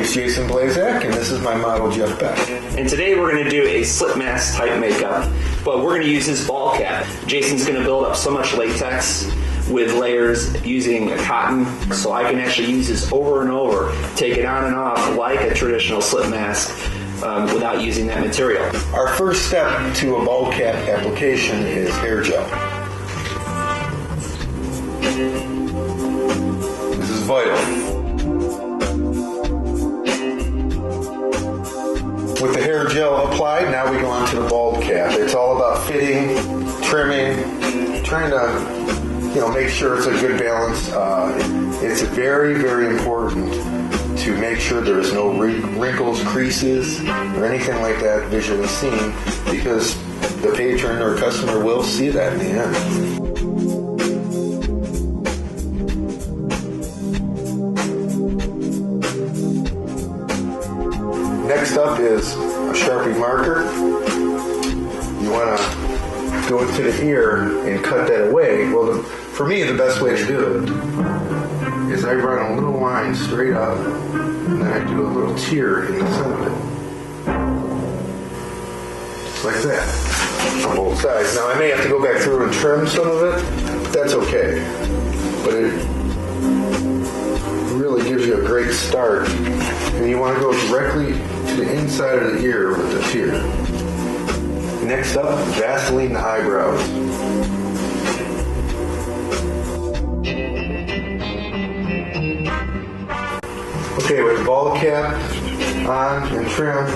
name's Jason Blazak, and this is my model, Jeff Beck. And today we're going to do a slip mask type makeup, but we're going to use this ball cap. Jason's going to build up so much latex with layers using a cotton, so I can actually use this over and over, take it on and off like a traditional slip mask without using that material. Our first step to a ball cap application is hair gel. This is vital. With the hair gel applied, now we go on to the bald cap. It's all about fitting, trimming, trying to make sure it's a good balance. It's very, very important to make sure there's no wrinkles, creases, or anything like that visually seen, because the patron or customer will see that in the end. Next up is a Sharpie marker. You want to go to the ear and cut that away. Well, for me, the best way to do it is I run a little line straight up, and then I do a little tear in the center of it. Just like that, on both sides. Now, I may have to go back through and trim some of it, but that's okay. But it really gives you a great start. And you want to go directly to the inside of the ear with the tear. Next up, Vaseline the eyebrows. Okay, with the ball cap on and trimmed,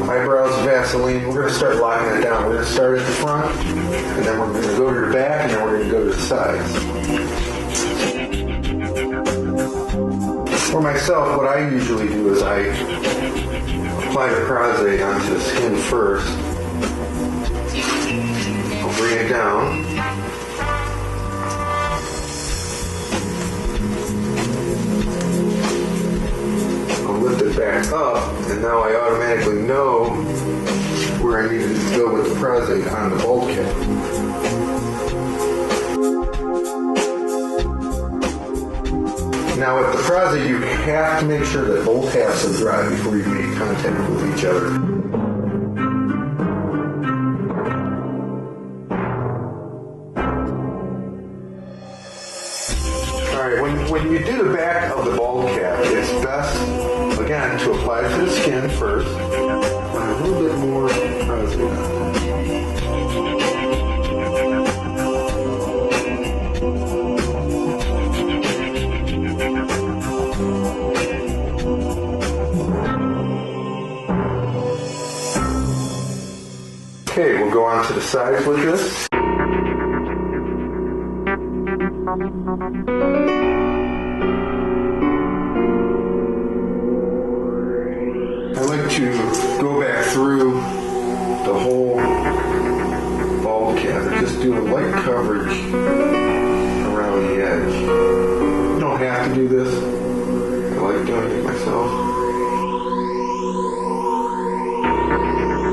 eyebrows, Vaseline, we're going to start locking it down. We're going to start at the front, and then we're going to go to the back, and then we're going to go to the sides. For myself, what I usually do is I apply the Darksyde onto the skin first. I'll bring it down. I'll lift it back up, and now I automatically know where I need to go with the Darksyde on the bald cap. Now with the Darksyde, you have to make sure that both halves are dry before you make contact with each other. Alright, when you do the back of the bald cap, it's best, again, to apply it to the skin first, and a little bit more Darksyde on it. Okay, we'll go on to the sides with this. I like to go back through the whole bald cap and just do a light coverage around the edge. You don't have to do this. I like doing it myself.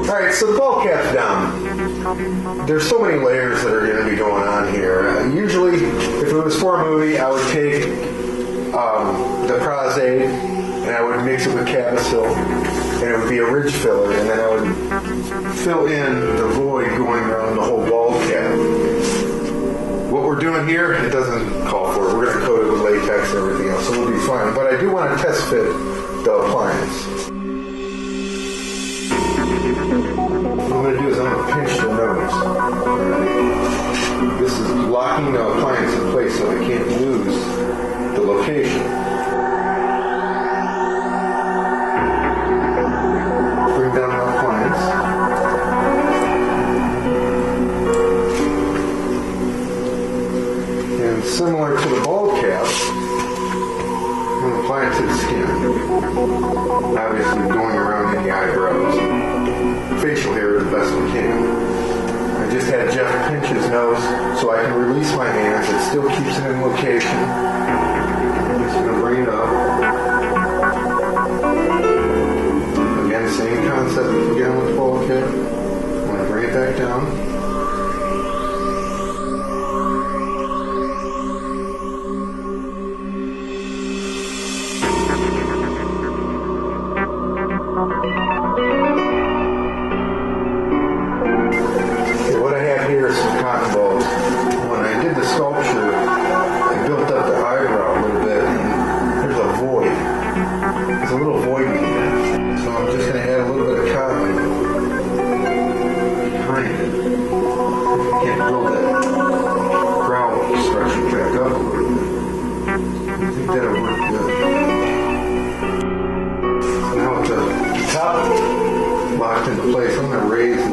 Alright, so the ball cap's down. There's so many layers that are going to be going on here. Usually, if it was for a movie, I would take the Darksyde and I would mix it with Cavasil, and it would be a ridge filler, and then I would fill in the void going around the whole ball cap. What we're doing here, it doesn't call for it. We're going to coat it with latex and everything else, so it'll be fine. But I do want to test fit the appliance. What I'm going to do is I'm going to pinch the nose. This is locking the appliance in place so I can't lose the location. Bring down the appliance. And similar to the ball cap, I'm going to apply it to the skin. Obviously going around in the eyebrows. Facial hair the best we can. I just had Jeff pinch his nose so I can release my hands. It still keeps it in location. I'm just going to bring it up. Again, same concept as again with the ball cap. I'm going to bring it back down. into place. I'm going to raise this.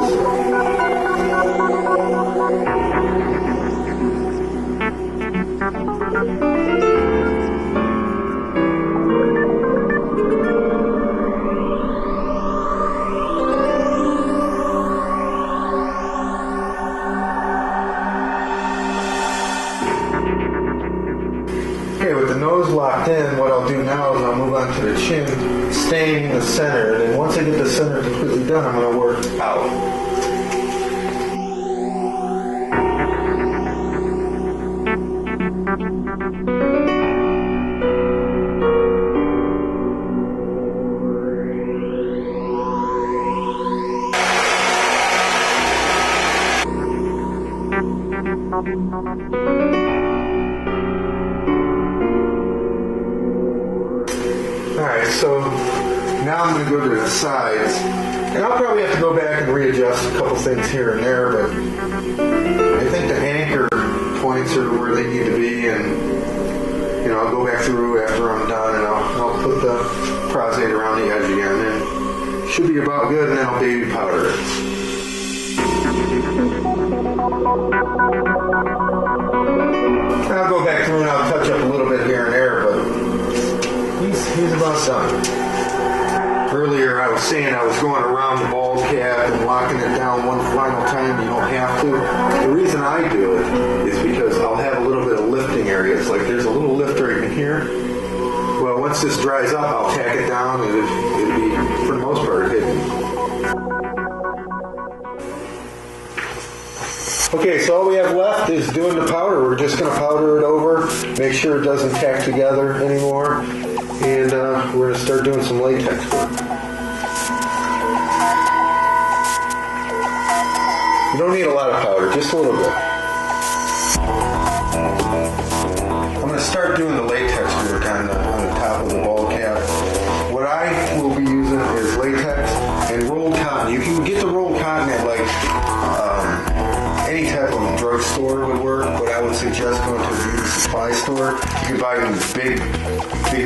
Okay, with the nose locked in, what I'll do now is I'll move on to the chin, staying in the center, and then once I get the center completely done, I'm going to work out. Alright, so now I'm going to go to the sides, and I'll probably have to go back and readjust a couple things here and there, but I think the anchor points are where they need to be, and I'll go back through after I'm done, and I'll put the prostate around the edge again, and it should be about good, and then I'll baby powder it. I'll go back through and I'll touch up a little bit here and there, but he's about done. Earlier I was saying I was going around the bald cap and locking it down one final time. You don't have to. The reason I do it is because I'll have a little bit of lifting areas. Like there's a little lift right in here. Well, once this dries up, I'll tack it down and it'll be, for the most part, hidden. Okay, so all we have left is doing the powder. We're just going to powder it over, make sure it doesn't tack together anymore, and we're going to start doing some latex work. You don't need a lot of powder, just a little bit. I'm going to start doing the latex work on the top of the ball cap. What I will be using is latex and rolled cotton. You can get the rolled cotton at any type of drugstore would work, but I would suggest going to a beauty supply store. You can buy these big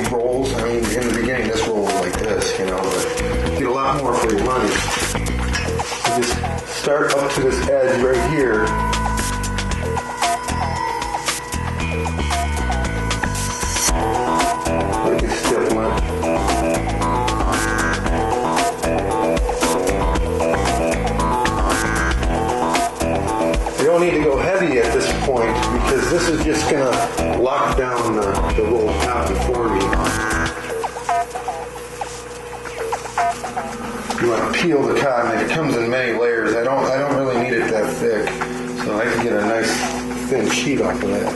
rolls. I mean, in the beginning, this roll was like this, but you get a lot more for your money. So just start up to this edge right here. Like a stippling. You don't need to go heavy at this point because this is just going to lock down the little cotton for me. You want to peel the cotton. It comes in many layers. I don't really need it that thick, so I can get a nice thin sheet off of that.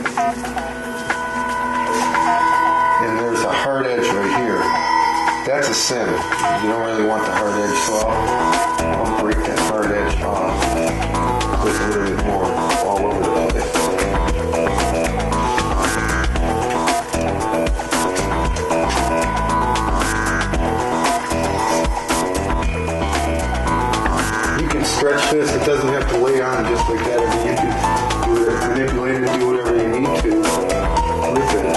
And there's a hard edge right here. That's a sin. You don't really want the hard edge, so I'll break that hard edge off. With a little bit more all over the place. You can stretch this, it doesn't have to lay on just like that. I mean, you can manipulate it, do whatever you need to with it.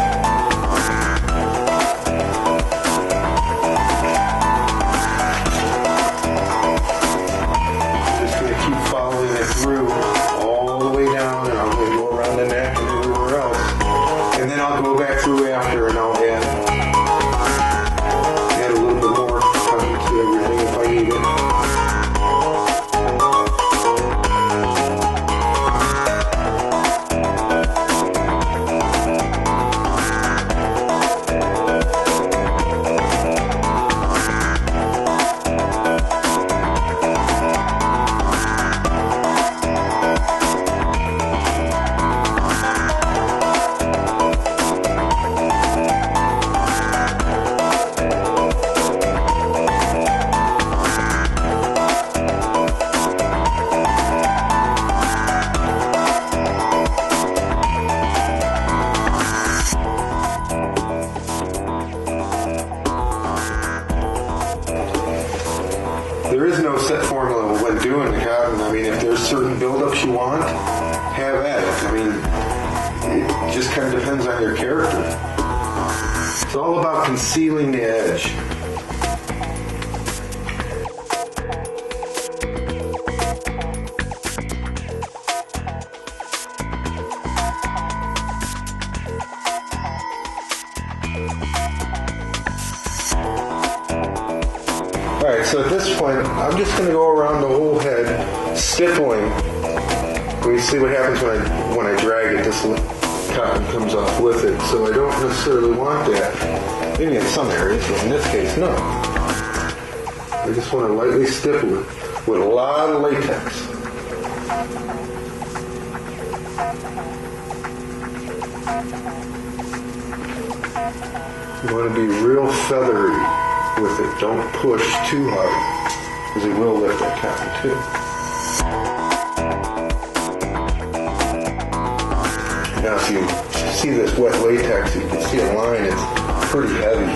Through all the way down, and I'm going to go around the neck and everywhere else, and then I'll go back through after and I'll add a little bit more to everything if I need it. There is no set formula when doing the cotton. I mean, if there's certain buildups you want, have at it. I mean, it just kind of depends on your character. It's all about concealing the edge. this point, I'm just going to go around the whole head, stippling. We see what happens when I drag it. This cotton comes off with it, so I don't necessarily want that. Maybe in some areas, but in this case, no. I just want to lightly stipple it with a lot of latex. You want to be real feathery with it. Don't push too hard, because it will lift that cotton too. Now if you see this wet latex, you can see a line, it's pretty heavy.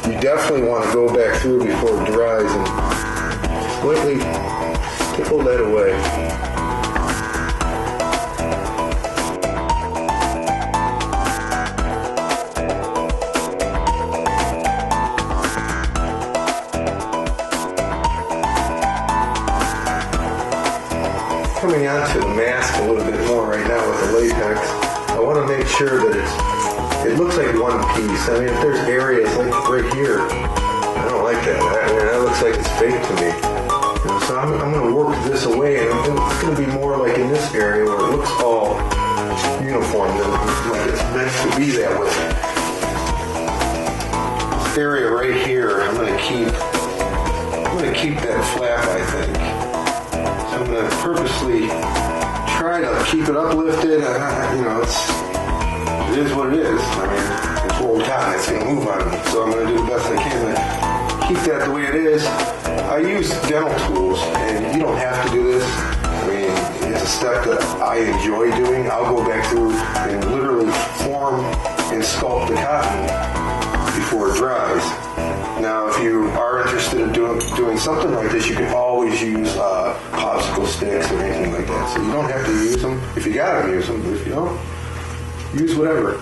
You definitely want to go back through before it dries and slightly tipple that away. Coming onto the mask a little bit more right now with the latex, I want to make sure that it looks like one piece. I mean, if there's areas like right here, I don't like that. That looks like it's fake to me. You know, so I'm going to work this away, and it's going to be more like in this area where it looks all uniform, like it's meant to be that way. This area right here, I'm going to keep that flap, I think. I'm going to purposely try to keep it uplifted. You know, it is what it is. I mean, it's rolled cotton. It's going to move on me. So I'm going to do the best I can to keep that the way it is. I use dental tools, and you don't have to do this. I mean, it's a step that I enjoy doing. I'll go back through and literally form and sculpt the cotton before it dries. Now, if you are interested in doing something like this, you can always use popsicle sticks or anything like that. So you don't have to use them. If you got them, use them. But if you don't, use whatever.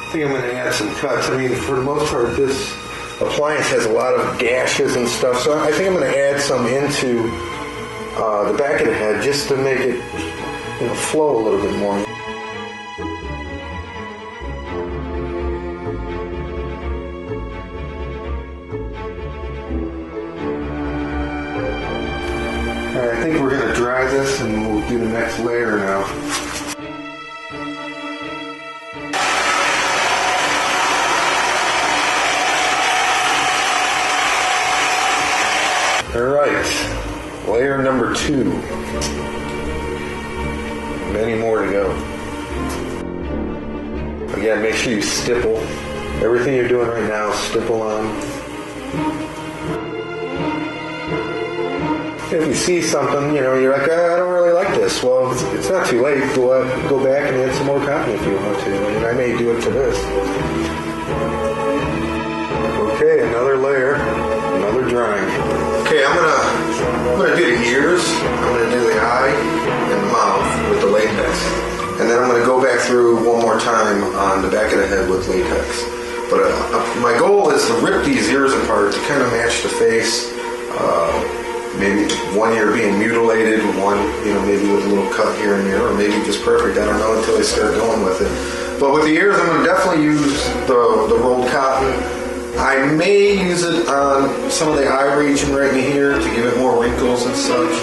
I think I'm going to add some cuts. I mean, for the most part, this appliance has a lot of gashes and stuff. So I think I'm going to add some into the back of the head just to make it, you know, flow a little bit more. Alright, I think we're going to dry this and we'll do the next layer now. Alright. Layer number 2. Many more to go. Again, make sure you stipple. Everything you're doing right now, stipple on. If you see something, you know, you're like, I don't really like this. Well, it's not too late. Go back and add some more cotton if you want to. And I may do it to this. Okay, another layer, another drying. Okay, I'm gonna do the ears, I'm gonna do the eye and the mouth with the latex. And then I'm gonna go back through one more time on the back of the head with latex. But my goal is to rip these ears apart to kind of match the face. Maybe one ear being mutilated, one, you know, maybe with a little cut here and there, or maybe just perfect. I don't know until I start going with it. But with the ears, I'm gonna definitely use the rolled cotton. I may use it on some of the eye region right in here to give it more wrinkles and such.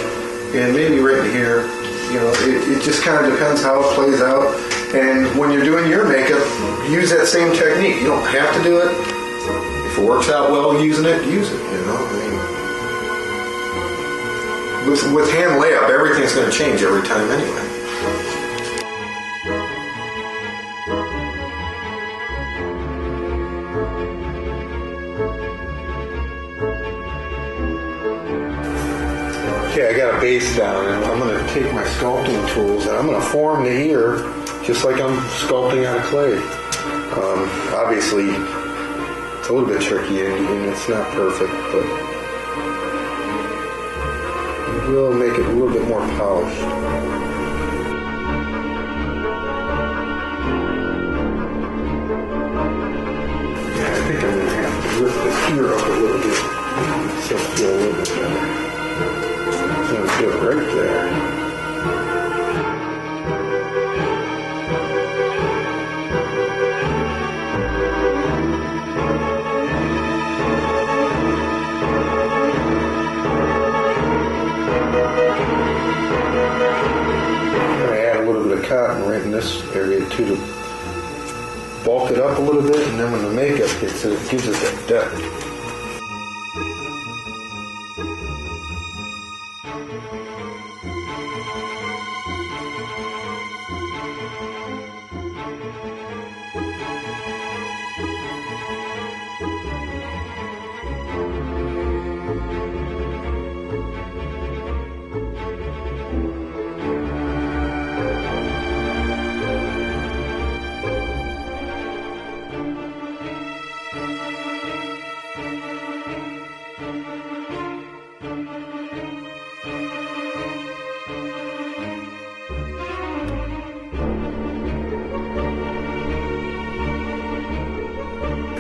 And maybe right in here. You know, it just kind of depends how it plays out. And when you're doing your makeup, use that same technique. You don't have to do it. If it works out well using it, use it. You know, I mean, with hand layup, everything's going to change every time anyway. Okay, I got a base down, and I'm going to take my sculpting tools and I'm going to form the ear just like I'm sculpting out of clay. Obviously, it's a little bit tricky and it's not perfect, but it will make it a little bit more polished. Yeah, I think I'm going to have to lift this ear up a little bit so it feels a little bit better. So do it right there. bulk it up a little bit, and then when the makeup hits it, it gives it that depth.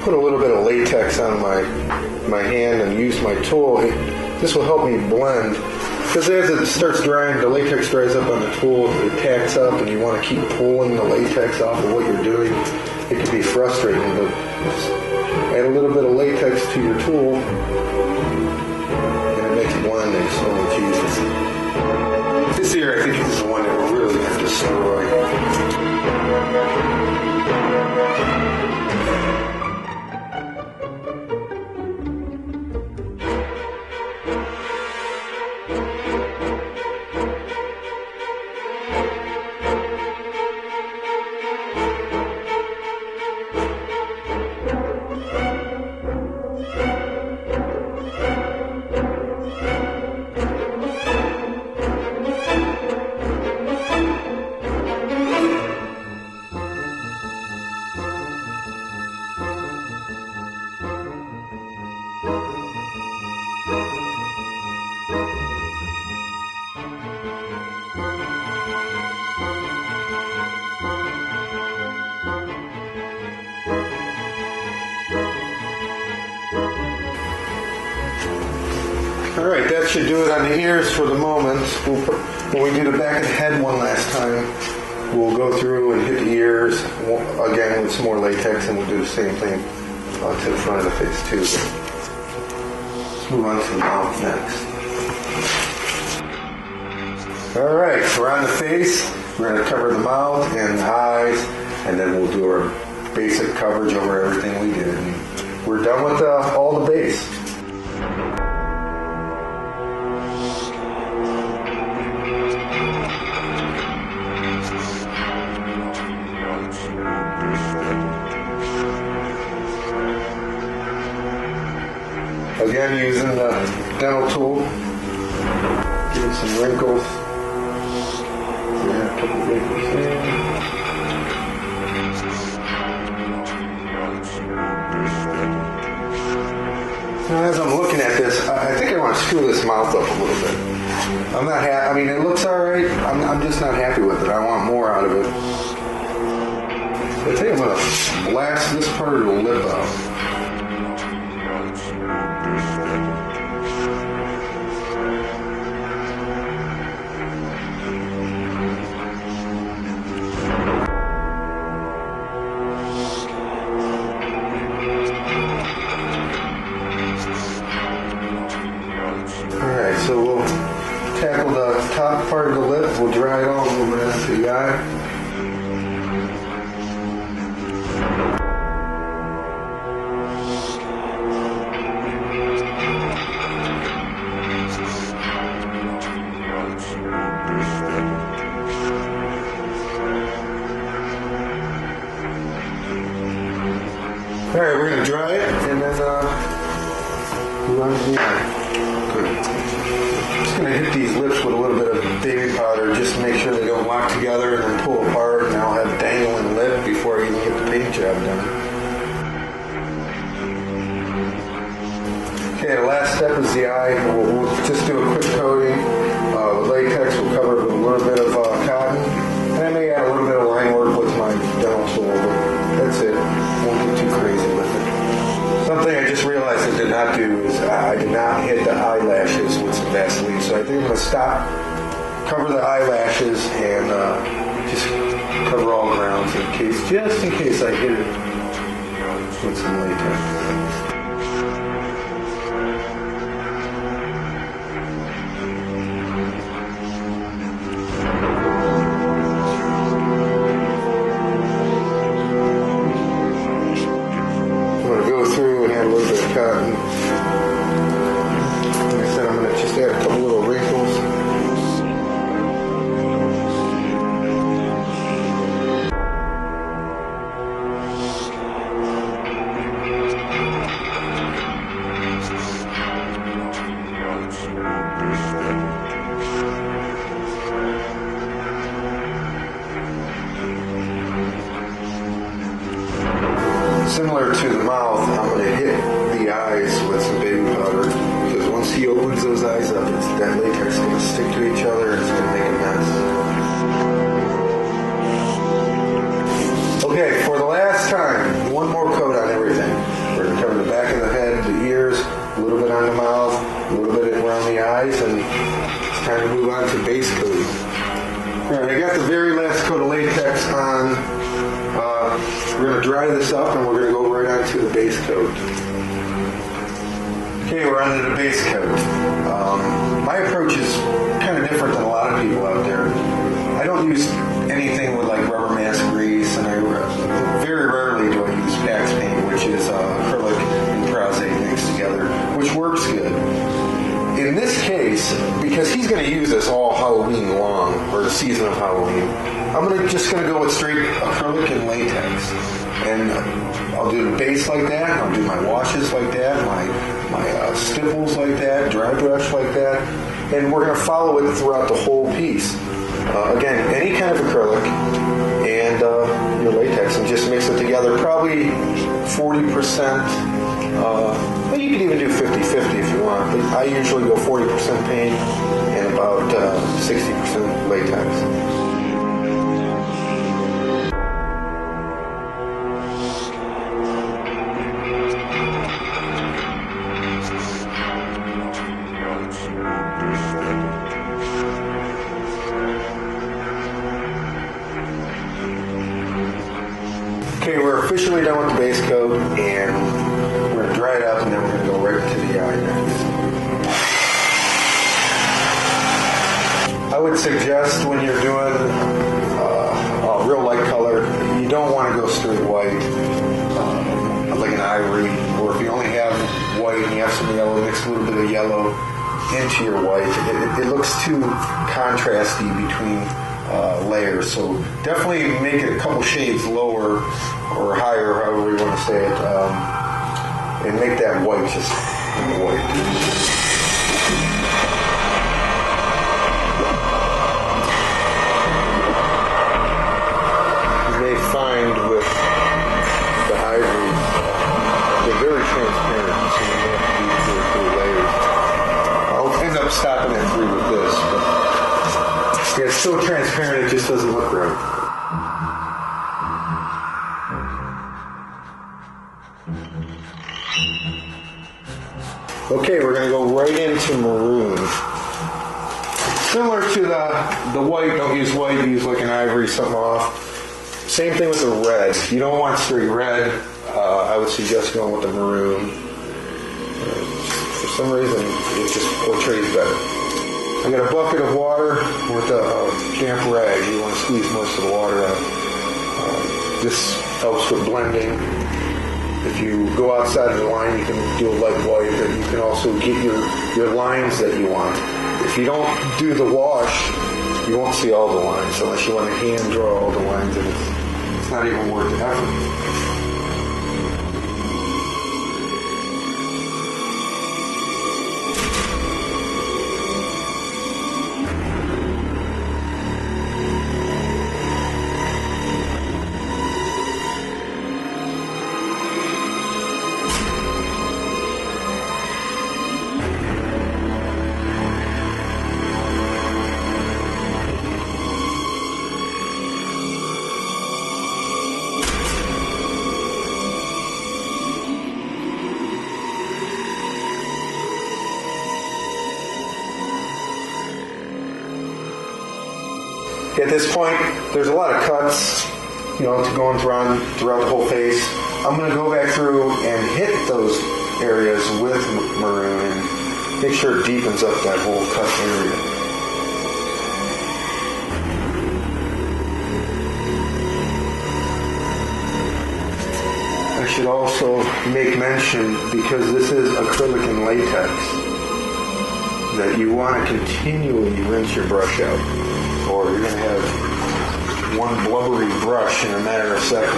Put a little bit of latex on my hand and use my tool. This will help me blend, because as it starts drying, the latex dries up on the tool, it tacks up, and you want to keep pulling the latex off of what you're doing. It can be frustrating, but just add a little bit of latex to your tool, and it makes blending so much easier. This here, I think, is the one that will really destroy. Alright, that should do it on the ears for the moment. When we do the back of the head one last time, we'll go through and hit the ears again with some more latex, and we'll do the same thing to the front of the face too. Let's move on to the mouth next. Alright, so we're on the face. We're going to cover the mouth and the eyes, and then we'll do our basic coverage over everything we did. And we're done with all the base. Again, using the dental tool, give it some wrinkles. Yeah, a couple wrinkles there. Now, as I'm looking at this, I think I want to screw this mouth up a little bit. I'm not happy. I mean, it looks all right. I'm just not happy with it. I want more out of it. So I think I'm going to blast this part of the lip out. So we'll tackle the top part of the lip. We'll dry it all a little bit into the eye. Alright, we're going to dry it and then move on to the eye. I'm going to hit these lips with a little bit of baby powder just to make sure they don't lock together and then pull apart, and I'll have dangling lip before I even get the paint job done. Okay, the last step is the eye. We'll just do a quick coating. Latex will cover it with a little bit of cotton, and I may add a little bit of line work with my dental tool, but that's it. Won't get too crazy with it. Something I just realized I did not do is I did not hit the eyelashes with some Vaseline, so I think I'm going to stop, cover the eyelashes, and just cover all grounds just in case I hit it with some latex. Similar to the mouth, I'm going to hit the eyes with some baby powder, because once he opens those eyes up, that latex is going to stick to each other and it's going to make a mess. Okay, for the last time, one more coat on everything. We're going to cover the back of the head, the ears, a little bit on the mouth, a little bit around the eyes, and it's time to move on to base coating. All right, I got the very last coat of latex on. We're going to dry this up and we're going to go right on to the base coat. Okay, we're on to the base coat. My approach is kind of different than a lot of people out there. I don't use anything with like rubber mask grease, and very rarely do I use Pax paint, which is acrylic and Prazade mixed together, which works good. In this case, because he's going to use this all Halloween long, or the season of Halloween, I'm just going to go with straight acrylic and latex. And I'll do the base like that, I'll do my washes like that, my stipples like that, dry brush like that, and we're going to follow it throughout the whole piece. Again, any kind of acrylic and your latex, and just mix it together, probably 40%. You can even do 50-50 if you want, but I usually go 40% paint and about 60% latex. Okay, we're officially done with the base coat, and we're going to dry it up, and then we're going to go right to the eye next. I would suggest when you're doing a real light color, you don't want to go straight white, like an ivory, or if you only have white and you have some yellow, mix a little bit of yellow into your white. It looks too contrasty between layers, so definitely make it a couple shades lower or higher, however you want to say it, and make that white just white. You may find with the ivory, they're very transparent, so you may have to do 2 or 3 layers. I'll end up stopping at 3 with this, but yeah, it's so transparent it just doesn't look right. Okay, we're going to go right into maroon. Similar to the white, don't use white, use like an ivory, something off. Same thing with the red. You don't want straight red. I would suggest going with the maroon. For some reason, it just portrays better. I got a bucket of water with a damp rag. You want to squeeze most of the water out. This helps with blending. If you go outside of the line, you can do a light white, but you can also get your lines that you want. If you don't do the wash, you won't see all the lines unless you want to hand draw all the lines, and it's not even worth the effort. At this point, there's a lot of cuts, to going throughout the whole face. I'm going to go back through and hit those areas with maroon and make sure it deepens up that whole cut area. I should also make mention, because this is acrylic and latex, that you want to continually rinse your brush out, or you're going to have one blubbery brush in a matter of seconds.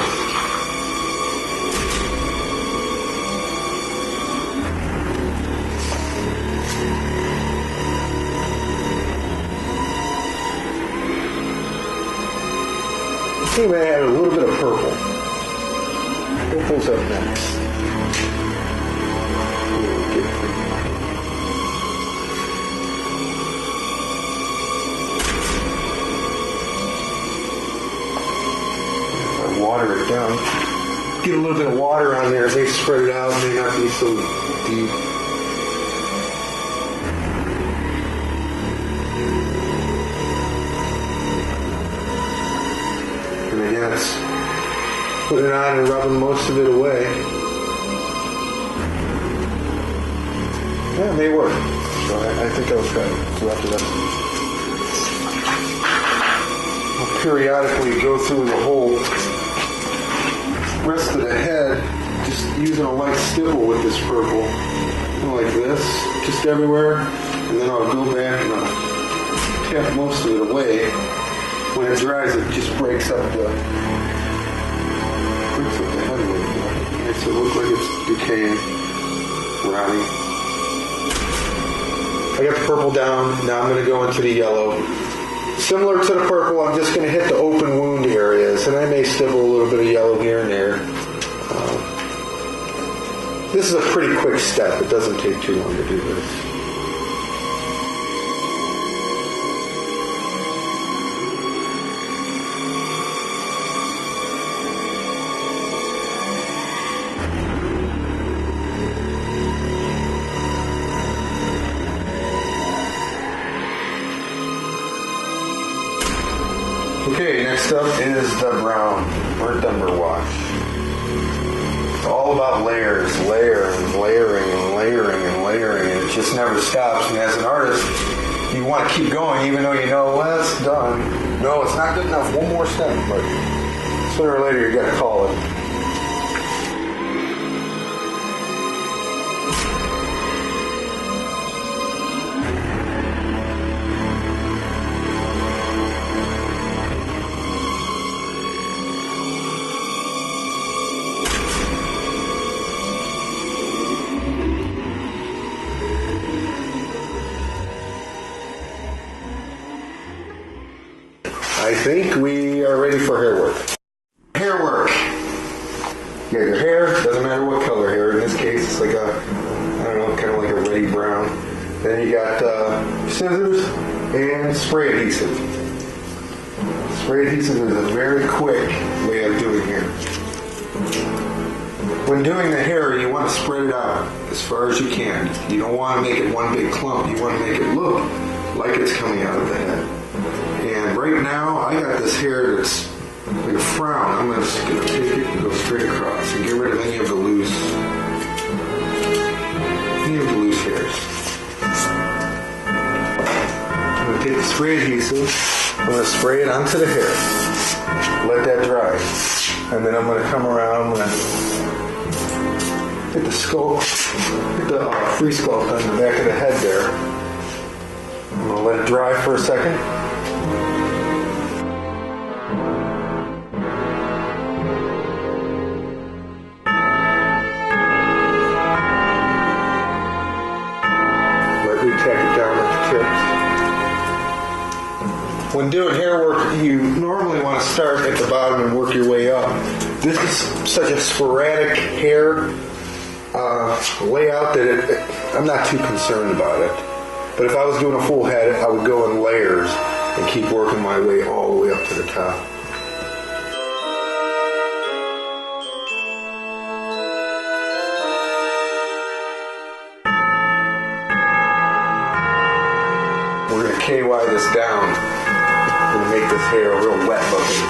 I think I'm going to add a little bit of purple. Purple's up next. Water it down. Get a little bit of water on there. They spread it out. May not be so deep. And again, it's putting it on and rubbing most of it away. Yeah, it may work. So I think I'll try to wrap it up. I'll periodically go through the whole rest of the head, just using a light stipple with this purple, like this, just everywhere, and then I'll go back and I'll tap most of it away. When it dries, it just breaks up the head a little bit. Makes it look like it's decaying, rotting. I got the purple down. Now I'm going to go into the yellow. Similar to the purple, I'm just going to hit the open wound areas, and I may stipple a little bit of yellow here and there. This is a pretty quick step. It doesn't take too long to do this. Okay, next up is the brown burnt umber wash. It's all about layers, layering, and layering, and it just never stops. And as an artist, you want to keep going even though you know, well, it's done. No, it's not good enough. One more step, but sooner or later you got to call it. I think we are ready for hair work. Hair work. You got your hair, doesn't matter what color hair. In this case, it's like a, I don't know, kind of like a reddy brown. Then you got scissors and spray adhesive. Spray adhesive is a very quick way of doing hair. When doing the hair, you want to spread it out as far as you can. You don't want to make it one big clump. You want to make it look like it's coming out of the head. And right now, I got this hair that's like a frown. I'm just going to take it and go straight across and get rid of any of the loose hairs. I'm going to take the spray adhesive. I'm going to spray it onto the hair. Let that dry. And then I'm going to come around. I'm going to hit the sculpt, hit the free sculpt on the back of the head there. I'm going to let it dry for a second. Tack it down at the tips. When doing hair work, you normally want to start at the bottom and work your way up. This is such a sporadic hair layout that I'm not too concerned about it. But if I was doing a full head, I would go in layers and keep working my way all the way up to the top. We're going to KY this down. We're going to make this hair real wet looking.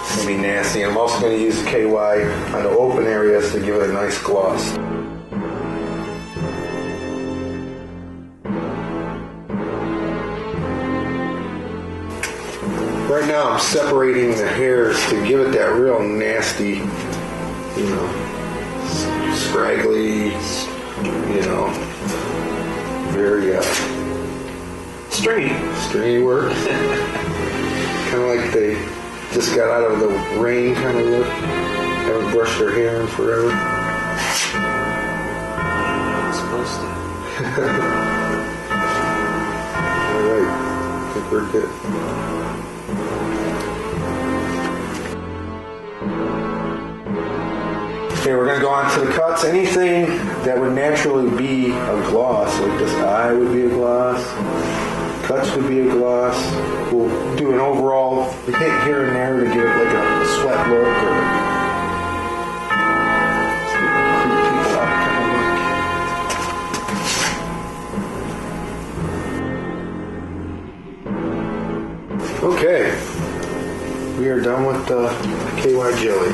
It's going to be nasty. And I'm also going to use the KY on the open areas to give it a nice gloss. Right now I'm separating the hairs to give it that real nasty, scraggly, very stringy work. Kind of like they just got out of the rain kind of look. Haven't brushed their hair in forever. It's supposed to. Alright, I think we're good. Okay, we're going to go on to the cuts. Anything that would naturally be a gloss, like this eye would be a gloss, cuts would be a gloss. We'll do an overall hit here and there to get like a sweat look or creep people out kind of look. Okay, we are done with the KY jelly.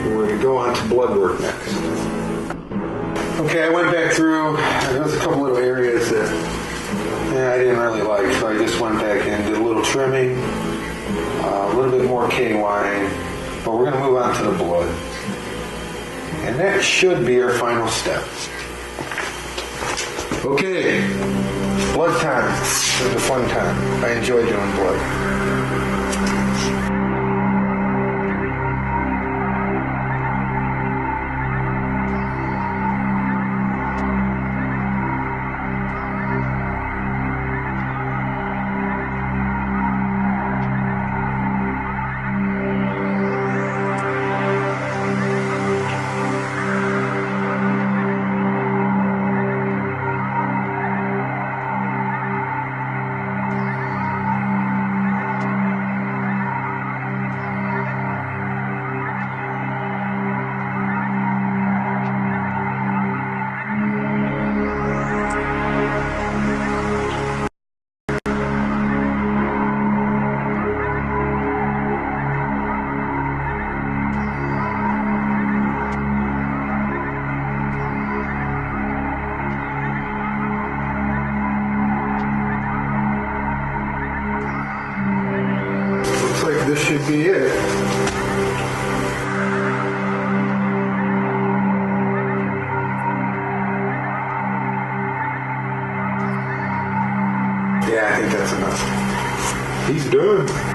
We're going to go on to blood work next. Okay, I went back through. There was a couple little areas that I didn't really like, so I just went back and did a little trimming, a little bit more KYing, but we're going to move on to the blood. And that should be our final step. Okay, blood time. This is a fun time. I enjoy doing blood. This should be it. Yeah, I think that's enough. He's done.